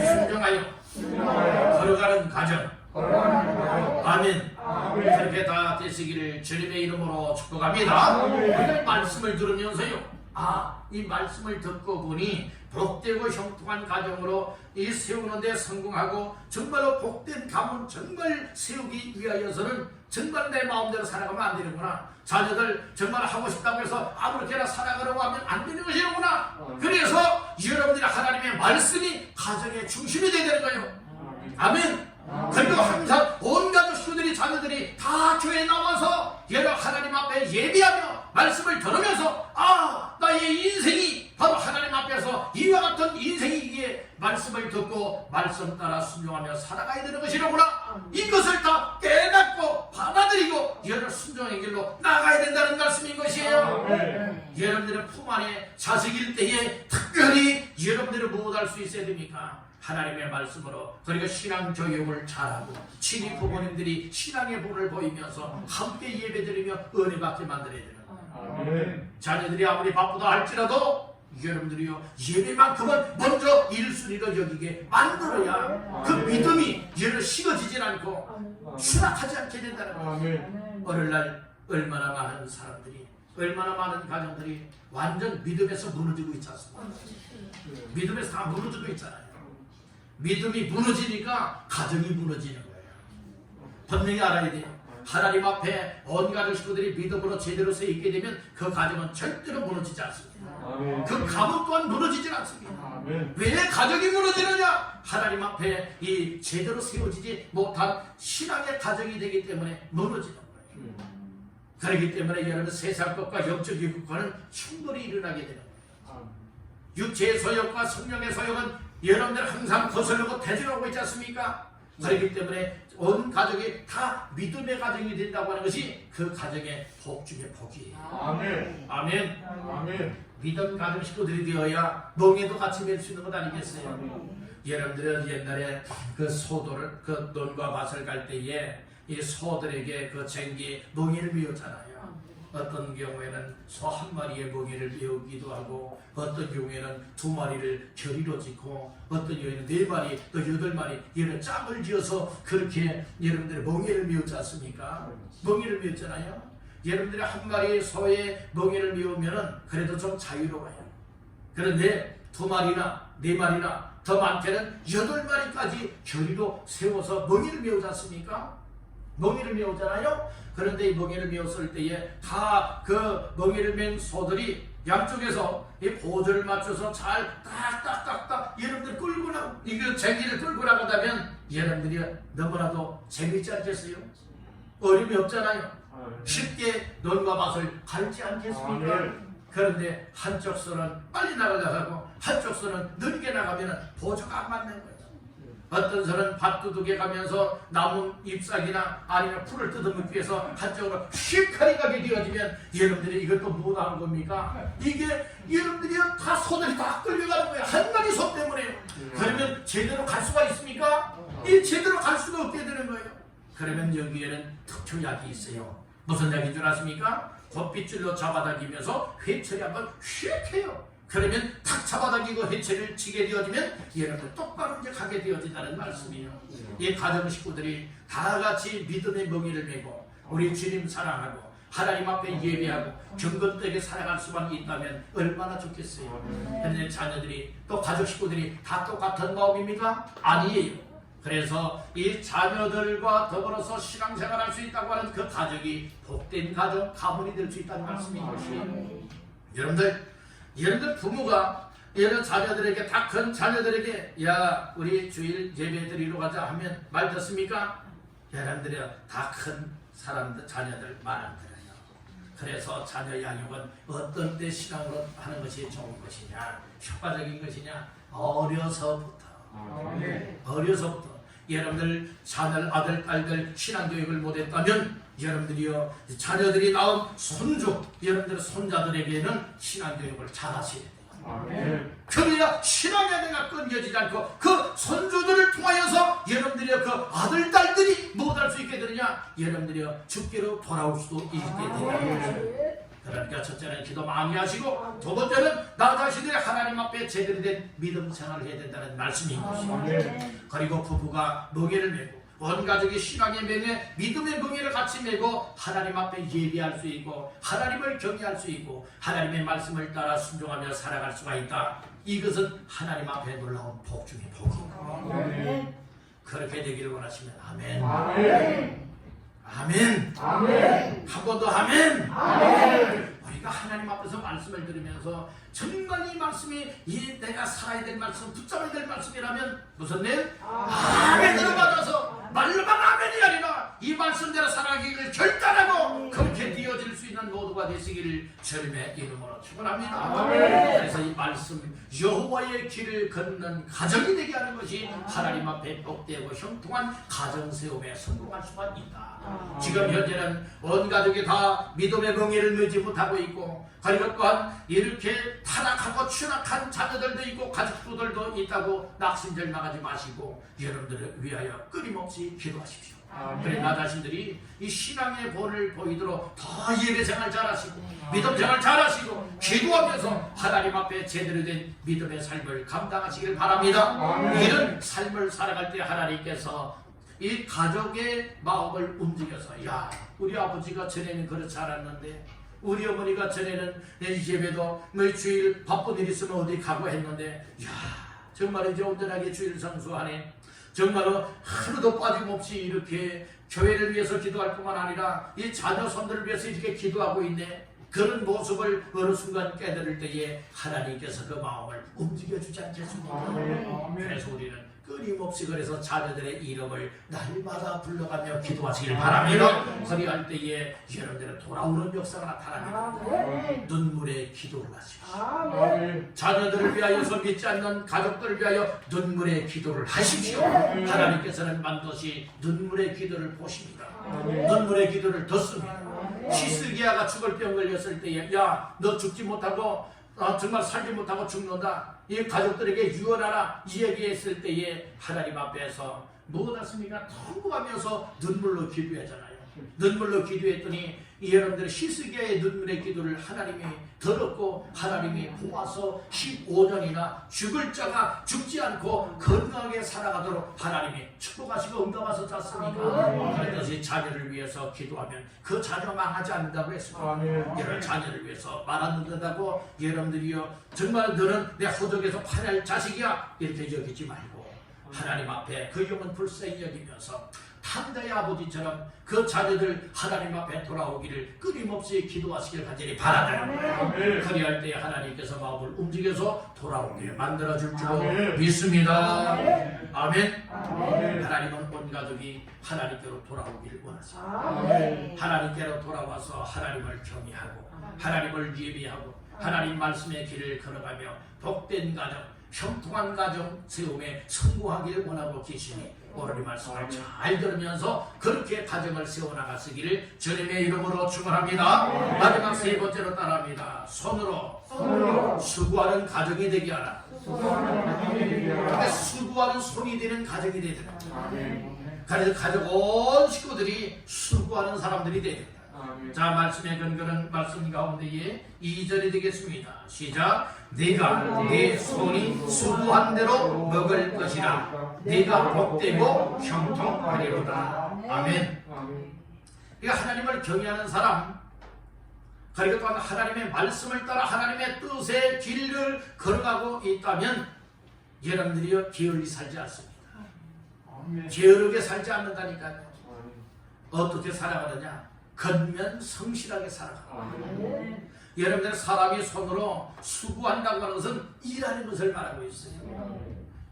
순종하여 걸어가는 가정. 아멘. 그렇게 다 되시기를 주님의 이름으로 축복합니다. 오늘 말씀을 들으면서요, 이 말씀을 듣고 보니 복되고 형통한 가정으로 이 세우는데 성공하고 정말로 복된 가문 정말 세우기 위하여서는 정말 내 마음대로 살아가면 안 되는구나. 자녀들 정말 하고 싶다고 해서 아무렇게나 살아가려고 하면 안 되는 것이구나. 그래서 여러분들이 하나님의 말씀이 가정의 중심이 되야 되는 거예요. 아멘. 그리고 항상 온 가족 식구들이 자녀들이 다 교회에 나와서 여러 하나님 앞에 예비하며 말씀을 들으면서 나의 인생이 바로 하나님 앞에서 이와 같은 인생이기에 말씀을 듣고 말씀 따라 순종하며 살아가야 되는 것이로구나. 이것을 다 깨닫고 받아들이고 여러 순종의 길로 나가야 된다는 말씀인 것이에요. 여러분들의 품 안에 자식일 때에 특별히 여러분들이 무엇할 수 있어야 됩니까? 하나님의 말씀으로 그리고 신앙 교육을 잘하고 친히 부모님들이 신앙의 본을 보이면서 함께 예배드리며 은혜 받게 만들어야 되는 거예요. 자녀들이 아무리 바쁘다 할지라도 여러분들이요 예배만큼은 먼저 1순위로 여기게 만들어야 그 믿음이 여러 식어지질 않고 추락하지 않게 된다는 거예요. 오늘날 얼마나 많은 사람들이 얼마나 많은 가정들이 완전 믿음에서 무너지고 있지 않습니까? 믿음에서 다 무너지고 있잖아요. 믿음이 무너지니까 가정이 무너지는 거예요. 분명히 알아야 돼요. 하나님 앞에 온 가족 식구들이 믿음으로 제대로 서 있게 되면 그 가정은 절대로 무너지지 않습니다. 그 가문 또한 무너지지 않습니다. 왜 가정이 무너지느냐? 하나님 앞에 이 제대로 세워지지 못한 신앙의 가정이 되기 때문에 무너지는 거예요. 그렇기 때문에 여러분 세상 것과 영적인 것과는 충돌이 일어나게 되는 거예요. 육체의 소욕과 성령의 소욕은 여러분들 항상 거슬리고 대적하고 있지 않습니까? 그렇기 때문에 온 가족이 다 믿음의 가정이 된다고 하는 것이 그 가정의 복 중의 복이에요. 아멘. 믿음 가정 식구들이 되어야 멍에도 같이 맬 수 있는 것 아니겠어요? 여러분들은 옛날에 그 소도를 그 논과 밭을 갈 때에 이 소들에게 그 쟁기 멍에를 메웠잖아요. 어떤 경우에는 소 한 마리의 멍에를 메우기도 하고 어떤 경우에는 2마리를 결의로 짓고 어떤 경우에는 4마리 또 8마리 이런 짝을 지어서 그렇게 여러분들의 멍에를 메웠지 않습니까? 멍에를 메웠잖아요. 여러분들이 한 마리의 소의 멍에를 메우면은 그래도 좀 자유로워요. 그런데 2마리나 4마리나 더 많게는 8마리까지 결의로 세워서 멍에를 메우지 않습니까? 멍에를 메우잖아요. 그런데 이 멍에를 메웠을 때에 다 그 멍에를 맨 소들이 양쪽에서 이 보조를 맞춰서 잘 딱딱딱딱 여러분들 끌고 나 이거 쟁기를 끌고 나가다면 여러분들이 너무나도 재밌지 않겠어요? 어려움이 없잖아요. 쉽게 논과 밭을 갈지 않겠습니까? 그런데 한쪽 손은 빨리 나가려고 하고 한쪽 손은 느리게 나가면 보조가 안 맞는 거예요. 어떤 사람은 밭두둑에 가면서 나무 잎사귀나 아니면 풀을 뜯어먹기 위해서 한쪽으로 휙하니 가게 되어지면 여러분들이 이것도 못하는 겁니까? 이게 여러분들이 다 손을 다 끌려가는 거예요. 한 마리 손 때문에. 그러면 제대로 갈 수가 있습니까? 이 제대로 갈 수가 없게 되는 거예요. 그러면 여기에는 특효약이 있어요. 무슨 약인 줄 아십니까? 겉빗줄로 잡아당기면서 회초리 한번 휙 해요. 그러면 탁 잡아당기고 해체를 치게 되어지면 여러분 똑바로 이제 가게 되어진다는 말씀이에요. 이 가정 식구들이 다 같이 믿음의 멍에를 메고 우리 주님 사랑하고 하나님 앞에 예배하고 경건되게 살아갈 수만 있다면 얼마나 좋겠어요. 그런데 자녀들이 또 가족 식구들이 다 똑같은 마음입니까? 아니에요. 그래서 이 자녀들과 더불어서 신앙생활할 수 있다고 하는 그 가족이 복된 가정, 가문이 될 수 있다는 말씀인 것이에요. 여러분들 부모가 여러 자녀들에게 다 큰 자녀들에게 야 우리 주일 예배 드리러 가자 하면 말 듣습니까? 여러분들이 다 큰 사람들 자녀들 말 안 들어요. 그래서 자녀 양육은 어떤 때 신앙으로 하는 것이 좋은 것이냐 효과적인 것이냐 어려서부터 여러분들 자녀 아들 딸들 신앙교육을 못했다면 여러분들이요 자녀들이 낳은 손주 여러분들 손자들에게는 신앙교육을 잘 하셔야 돼요. 그래야 신앙의 대가 끊겨지지 않고 그 손주들을 통하여서 여러분들이요 그 아들 딸들이 못할 수 있게 되느냐 여러분들이요 죽게로 돌아올 수도 있게 되는 거죠. 그러니까 첫째는 기도 많이 하시고 두 번째는 나 자신들이 하나님 앞에 제대로 된 믿음 생활을 해야 된다는 말씀인 것이죠. 그리고 부부가 멍에를 메고 온 가족이 신앙의 맹에 믿음의 멍에를 같이 메고 하나님 앞에 예비할 수 있고 하나님을 경외할 수 있고 하나님의 말씀을 따라 순종하며 살아갈 수가 있다. 이것은 하나님 앞에 놀라운 복 중의 복이다. 그렇게 되기를 원하시면 아멘. 아멘. 한 번 더 아멘. 우리가 하나님 앞에서 말씀을 들으면서 정말 이 말씀이 이 내가 살아야 될 말씀, 붙잡아야 될 말씀이라면 무슨 일? 아멘으로 받아서 말로만 아멘이 아니라 이 말씀대로 살아가기를 결단하고 그렇게 되어질 수 있는 모두가 되시기를 주님의 이름으로 축원합니다. 그래서 이 말씀 여호와의 길을 걷는 가정이 되게 하는 것이 하나님 앞에 복되고 형통한 가정 세움에 성공할 수가 있다. 지금 현재는 온 가족이 다 믿음의 멍에를 메지 못하고 있고 그리고 또한 이렇게 타락하고 추락한 자녀들도 있고 가족들도 있다고 낙심절망하지 마시고 여러분들을 위하여 끊임없이 기도하십시오. 그래 나 자신들이 이 신앙의 본을 보이도록 더 예배생활 잘하시고 믿음생활 잘하시고 기도하면서 하나님 앞에 제대로 된 믿음의 삶을 감당하시길 바랍니다. 이런 삶을 살아갈 때 하나님께서 이 가족의 마음을 움직여서 야 우리 아버지가 전에는 그렇지 않았는데 우리 어머니가 전에는 예배도 뭐 주일 바쁜 일 있으면 어디 가고 했는데 야 정말 이제 온전하게 주일 성수하네. 정말로 하루도 빠짐없이 이렇게 교회를 위해서 기도할 뿐만 아니라 이 자녀 손들을 위해서 이렇게 기도하고 있네. 그런 모습을 어느 순간 깨달을 때에 하나님께서 그 마음을 움직여주지 않겠습니까? 그래서 우리는 끊임없이 그래서 자녀들의 이름을 날마다 불러가며 기도하시길 바랍니다. 그리할 때에 여러분들의 돌아오는 역사가 나타납니다. 눈물의 기도를 하십시오. 자녀들을 위하여서 믿지 않는 가족들을 위하여 눈물의 기도를 하십시오. 하나님께서는 반드시 눈물의 기도를 보십니다. 눈물의 기도를 듣습니다. 시스기야가 죽을 병 걸렸을 때에 야 너 죽지 못하고 정말 살지 못하고 죽는다. 이 가족들에게 유언하라 이 얘기했을 때에 하나님 앞에서 무엇 하십니까? 통곡하면서 눈물로 기도하잖아요. 눈물로 기도했더니 여러분들 시스기야의 눈물의 기도를 하나님이 들었고 하나님이 보아서 15년이나 죽을 자가 죽지 않고 건강하게 살아가도록 하나님이 축복하시고 응답하셨지 않습니까? 그래서 자녀를 위해서 기도하면 그 자녀 망하지 않는다고 했습니다. 여러분 자녀를 위해서 말 안 듣는다고 여러분들이요 정말 너는 내 호적에서 파낼 자식이야 이렇게 여기지 말고 하나님 앞에 그 영은 불쌍히 여기면서 탄자의 아버지처럼 그 자녀들 하나님 앞에 돌아오기를 끊임없이 기도하시길 간절히 바라는 거예요. 그리할 때 하나님께서 마음을 움직여서 돌아오게 만들어줄 줄 믿습니다. 아멘. 하나님은 온 가족이 하나님께로 돌아오기를 원하십니다. 하나님께로 돌아와서 하나님을 경외하고 하나님을 예비하고 하나님 말씀의 길을 걸어가며 복된 가정 형통한 가정 세움에 성공하기를 원하고 계시니 오늘 이 말씀을 잘 들으면서 그렇게 가정을 세워나가시기를 주님의 이름으로 축원합니다. 마지막 세 번째로 따라합니다. 손으로 수고하는 가정이 되게 하라. 그러니까 수고하는 손이 되는 가정이 되게 하라. 그래서 가족 온 식구들이 수고하는 사람들이 되게 하라. 자 말씀의 근거는 말씀 가운데에 2절이 되겠습니다. 시작. 네가 내 손이 수고한 대로 먹을 것이라. 네가 복되고 형통하리로다. 아멘. 그러니까 하나님을 경외하는 사람 그리고 또한 하나님의 말씀을 따라 하나님의 뜻의 길을 걸어가고 있다면 여러분들이요 게을리 살지 않습니다. 게으르게 살지 않는다니까요. 어떻게 살아가느냐? 겉면 성실하게 살아가. 여러분들 사람이 손으로 수고한다고 하는 것은 일하는 것을 말하고 있어요.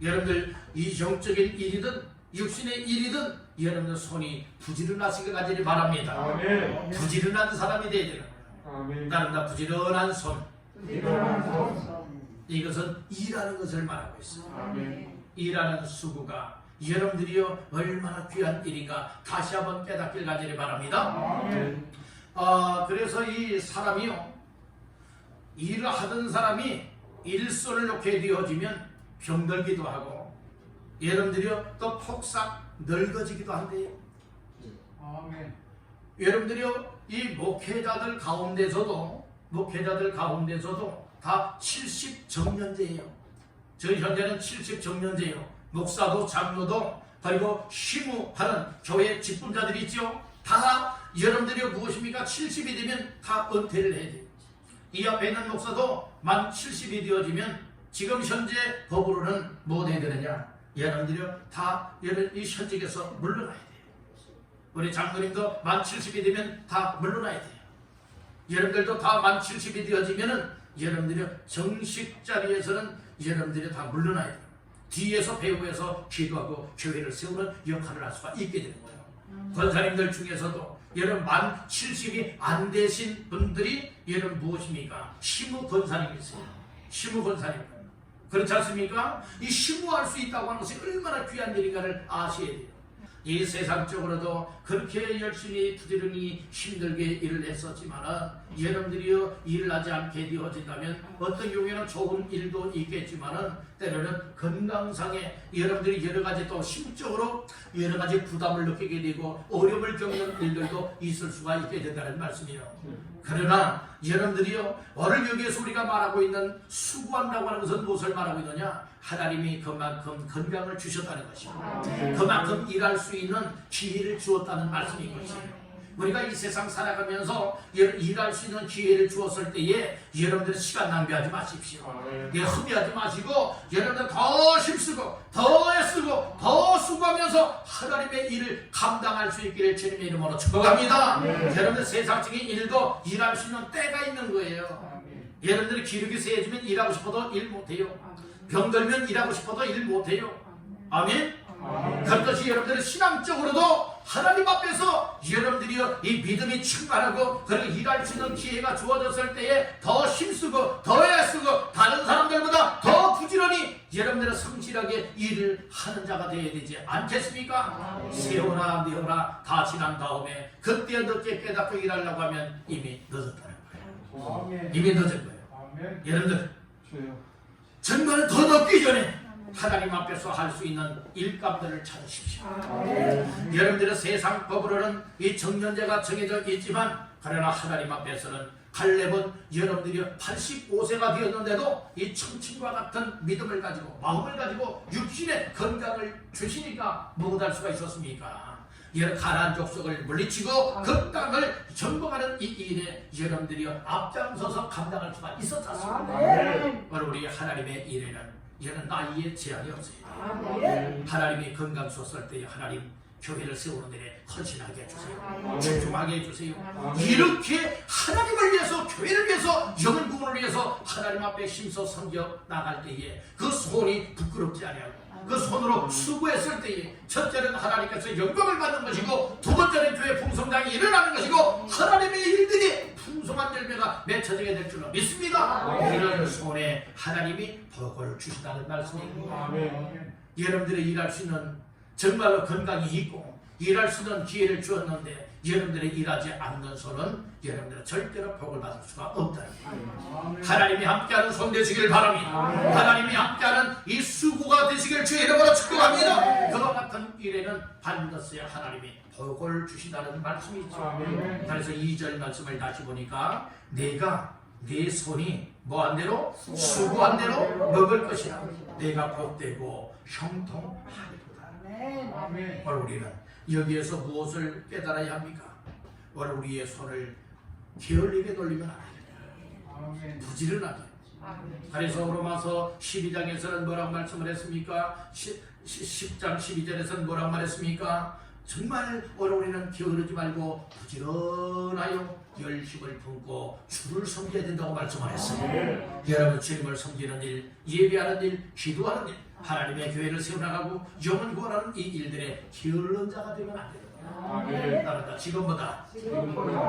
여러분들 이 영적인 일이든 육신의 일이든 여러분들 손이 부지런하시길 간절히 바랍니다. 부지런한 사람이 되어야 되는 거예요. 나는 부지런한 손. 이것은 일하는 것을 말하고 있어요. 일하는 수고가 여러분들이요 얼마나 귀한 일인가 다시 한번 깨닫길 간절히 바랍니다. 그래서 이 사람이요 일을 하던 사람이 일손을 놓게 되어지면 병들기도 하고 여러분들이요 또 폭삭 늙어지기도 한대요. 여러분들이요 이 목회자들 가운데서도 다 70 정년제예요. 저희 현재는 70 정년제예요. 목사도 장로도 그리고 시무하는 교회 직분자들이 있죠. 다 여러분들이 무엇입니까? 70이 되면 다 은퇴를 해야 돼요. 이 앞에 있는 목사도 만 70이 되어지면 지금 현재 법으로는 뭐 해야 되느냐? 여러분들이 다 이 현직에서 물러나야 돼요. 우리 장로님도 만 70이 되면 다 물러나야 돼요. 여러분들도 다 만 70이 되어지면은 여러분들이 정식 자리에서는 여러분들이 다 물러나야 돼요. 뒤에서 배후에서 기도하고 교회를 세우는 역할을 할 수가 있게 되는 거예요. 권사님들 중에서도 여러분 만 70이 안 되신 분들이 여러분 무엇입니까? 시무 권사님이세요. 시무 권사님. 그렇지 않습니까? 이 시무할 수 있다고 하는 것이 얼마나 귀한 일인가를 아셔야 돼요. 이 세상적으로도 그렇게 열심히 부지런히 힘들게 일을 했었지만은 여러분들이요 일을 하지 않게 되어진다면 어떤 경우에는 좋은 일도 있겠지만은 때로는 건강상에 여러분들이 여러 가지 또 심적으로 여러 가지 부담을 느끼게 되고 어려움을 겪는 일들도 있을 수가 있게 된다는 말씀이에요. 그러나 여러분들이요 오늘 여기에서 우리가 말하고 있는 수고한다고 하는 것은 무엇을 말하고 있느냐? 하나님이 그만큼 건강을 주셨다는 것이고 그만큼 일할 수 있는 기회를 주었다는 말씀인 것이에요. 우리가 이 세상 살아가면서 일할 수 있는 기회를 주었을 때에 여러분들 시간 낭비하지 마십시오. 허비하지 마시고 여러분들 더 힘쓰고 더 애쓰고 더 수고하면서 하나님의 일을 감당할 수 있기를 주님의 이름으로 축복합니다. 여러분들 세상적인 일도 일할 수 있는 때가 있는 거예요. 여러분들이 기력이 세지면 일하고 싶어도 일 못해요. 병들면 일하고 싶어도 일 못해요. 아멘? 그렇듯이 여러분들은 신앙적으로도 하나님 앞에서 여러분들이요 이 믿음이 충만하고 그리고 일할 수 있는 기회가 주어졌을 때에 더 힘쓰고 더 애쓰고 다른 사람들보다 더 부지런히 여러분들은 성실하게 일을 하는 자가 되어야 되지 않겠습니까? 세월아 네월아 다 지난 다음에 그때 늦게 깨닫고 일하려고 하면 이미 늦었다는 거예요. 이미 늦은 거예요. 여러분들 정말 더 늦기 전에 하나님 앞에서 할 수 있는 일감들을 찾으십시오. 여러분들은 세상 법으로는 이 정년제가 정해져 있지만 그러나 하나님 앞에서는 갈렙은 여러분들이 85세가 되었는데도 이 청춘과 같은 믿음을 가지고 마음을 가지고 육신의 건강을 주시니까 못할 수가 있었습니까? 여러 가나안 족속을 물리치고 그 땅을 정복하는 이 일에 여러분들이 앞장서서 감당할 수가 있었지 않습니까? 바로 우리 하나님의 일에는 이는 나이에 제한이 없어요. 하나님이 건강 주었을 때 하나님 교회를 세우는 일에 헌신하게 해주세요. 집중하게 해주세요. 이렇게 하나님을 위해서 교회를 위해서 영을 부분을 위해서 하나님 앞에 힘써 섬겨 나갈 때에 그 손이 부끄럽지 아니하고 그 손으로 수고했을 때에 첫째는 하나님께서 영광을 받는 것이고 두 번째는 교회 풍성장이 일어나는 것이고 하나님의 일들이 풍성한 열매가 맺혀지게 될 줄로 믿습니다. 이런 손에 하나님이 복을 주시다는 말씀입니다. 여러분들이 일할 수 있는 정말로 건강이 있고 일할 수 있는 기회를 주었는데 여러분들이 일하지 않는 손은 여러분들은 절대로 복을 받을 수가 없다는 거예요. 하나님이 함께하는 손 되시길 바랍니다. 하나님이 함께하는 이 수고가 되시길 주의 이름으로 축복합니다. 그와 같은 일에는 반드시 하나님이 복을 주신다는 말씀이죠. 그래서 2절 말씀을 다시 보니까 내가 내 손이 뭐한 대로 수고한 대로 먹을 것이라 내가 복되고 형통하리로다. 오늘 우리는 여기에서 무엇을 깨달아야 합니까? 오늘 우리의 손을 게을리게 돌리면 안 됩니다. 부지런하게. 그래서 로마서 12장에서는 뭐라고 말씀을 했습니까? 10장 12절에서는 뭐라고 말했습니까? 정말 오늘 우리는 게으르지 말고 부지런하여 열심을 품고 주를 섬겨야 된다고 말씀하셨어요. 여러분 주님을 섬기는 일, 예배하는 일, 기도하는 일, 하나님의 교회를 세워나가고 영을 구원하는 이 일들에 게으른 자가 되면 안 됩니다. 따라다 지금보다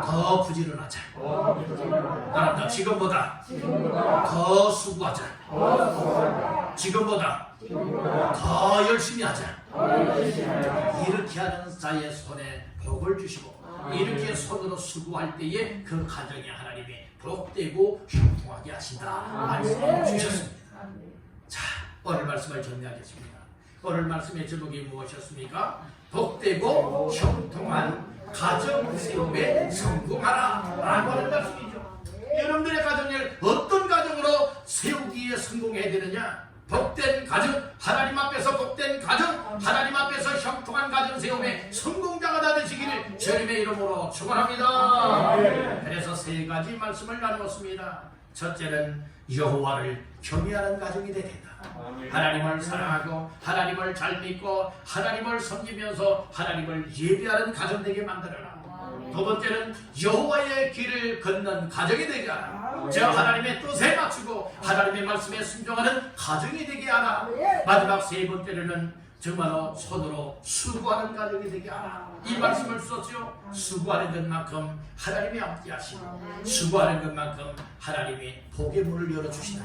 더 부지런하자. 따라다 지금보다 더 수고하자. 지금보다 더 열심히 하자. 이렇게 하는 자의 손에 복을 주시고 이렇게 손으로 수고할 때에 그 가정에 하나님이 복되고 형통하게 하신다 말씀해 주셨습니다. 자, 오늘 말씀을 정리하겠습니다. 오늘 말씀의 제목이 무엇이었습니까? 복되고 형통한 가정 세움에 성공하라 라고 하는 말씀이죠. 여러분들의 가정을 어떤 가정으로 세우기에 성공해야 되느냐? 복된 가정, 하나님 앞에서 복된 가정, 하나님 앞에서 형통한 가정 세움에 성공자가 다 되시기를 주님의 이름으로 축원합니다. 그래서 세 가지 말씀을 나누었습니다. 첫째는 여호와를 경외하는 가정이 되야 된다. 하나님을 사랑하고 하나님을 잘 믿고 하나님을 섬기면서 하나님을 예배하는 가정 되게 만들어라. 두 번째는 여호와의 길을 걷는 가정이 되게 하라. 저 하나님의 뜻에 맞추고 하나님의 말씀에 순종하는 가정이 되게 하라. 마지막 세 번째로는 정말로 손으로 수고하는 가정이 되게 하라. 이 말씀을 주셨죠. 수고하는 것만큼 하나님이 함께 하시고 수고하는 것만큼 하나님이 복의 문을 열어주시다.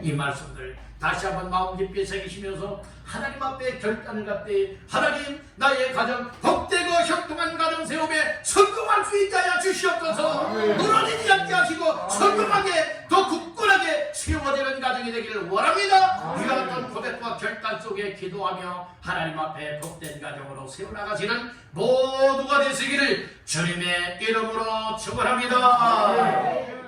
이 말씀들 다시 한번 마음 깊이 새기시면서 하나님 앞에 결단을 갖되 하나님 나의 가정 복되고 형통한 가정 세움에 성공할 수 있게 하여 주시옵소서. 무너지지 않게 하시고 성공하게 더 굳건하게 세워지는 가정이 되기를 원합니다. 이와 같은 고백과 결단 속에 기도하며 하나님 앞에 복된 가정으로 세워나가시는 모두가 되시기를 주님의 이름으로 축원합니다.